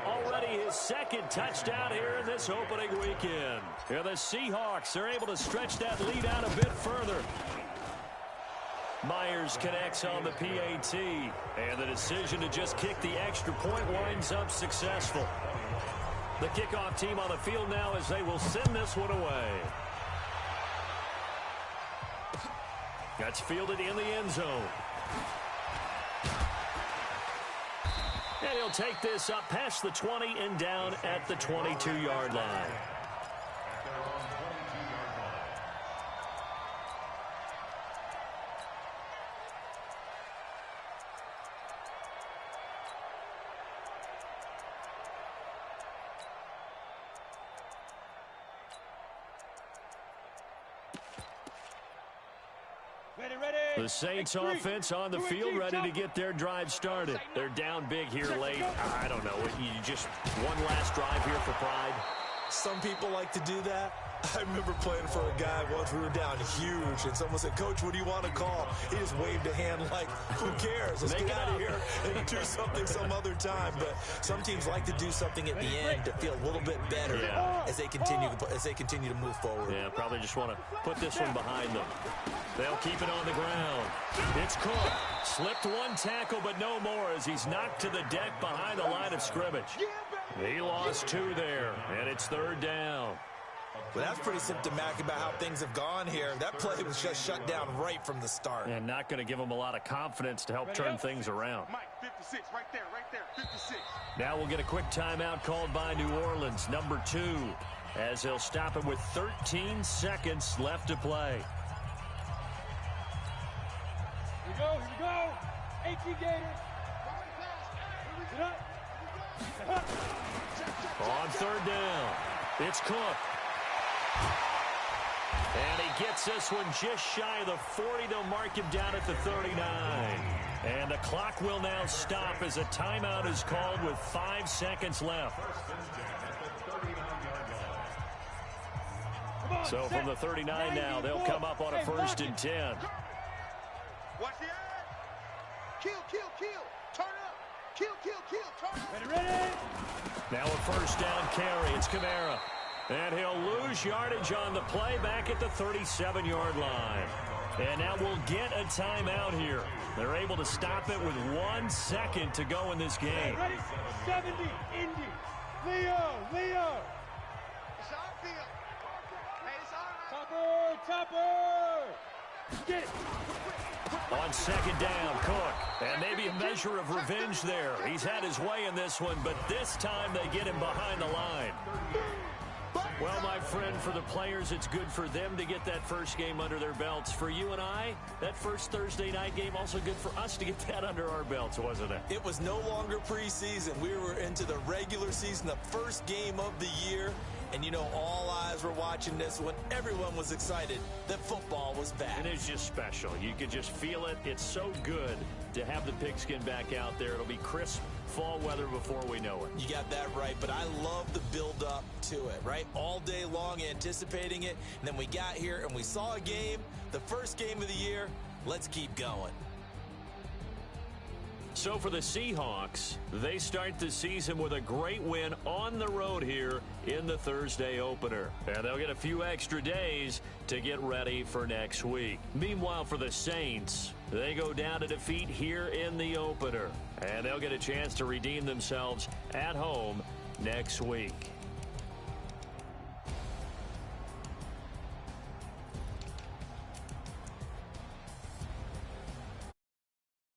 already his 2nd touchdown here in this opening weekend. Here the Seahawks are able to stretch that lead out a bit further. Myers connects on the PAT, and the decision to just kick the extra point winds up successful. The kickoff team on the field now as they will send this one away. That's fielded in the end zone. And he'll take this up past the 20 and down at the 22-yard line. The Saints offense on the field ready to get their drive started. They're down big here late. I don't know. You just one last drive here for pride. Some people like to do that. I remember playing for a guy once. We were down huge, and someone said, "Coach, what do you want to call?" He just waved a hand like, "Who cares? Let's get out of here and do something some other time." But some teams like to do something at the end to feel a little bit better as they continue to move forward. Yeah, probably just want to put this one behind them. They'll keep it on the ground. It's Cook. Slipped one tackle, but no more as he's knocked to the deck behind the line of scrimmage. He lost 2 there, and it's 3rd down. Well, that's pretty symptomatic about how things have gone here. That play was just shut down right from the start. And not going to give them a lot of confidence to help turn things around. Mike, 56, right there, 56. Now we'll get a quick timeout called by New Orleans, number 2, as they'll stop it with 13 seconds left to play. Here we go. 18 Gators. Get up. On 3rd down, it's Cook. And he gets this one just shy of the 40. They'll mark him down at the 39. And the clock will now stop as a timeout is called with 5 seconds left. So from the 39 now, they'll come up on a 1st and 10. Watch the eye. Kill. Turn up. Kill. Turn up. Ready. Now a 1st down carry. It's Kamara. And he'll lose yardage on the play back at the 37-yard line. And now we'll get a timeout here. They're able to stop it with 1 second to go in this game. Ready? 70, Indy. Leo. It's our field. Hey, it's all right. Topper. Get it. On 2nd down, Cook. And maybe a measure of revenge there. He's had his way in this one, but this time they get him behind the line. Well, my friend, for the players, it's good for them to get that first game under their belts. For you and I, that first Thursday night game, also good for us to get that under our belts, wasn't it? It was no longer preseason. We were into the regular season, the first game of the year. And, you know, all eyes were watching this one. Everyone was excited that football was back. It is just special. You could just feel it. It's so good to have the pigskin back out there. It'll be crisp fall weather before we know it. You got that right, but I love the build-up to it, right? All day long anticipating it, and then we got here and we saw a game, the first game of the year. Let's keep going. So for the Seahawks, they start the season with a great win on the road here in the Thursday opener. And they'll get a few extra days to get ready for next week. Meanwhile, for the Saints, they go down to defeat here in the opener. And they'll get a chance to redeem themselves at home next week.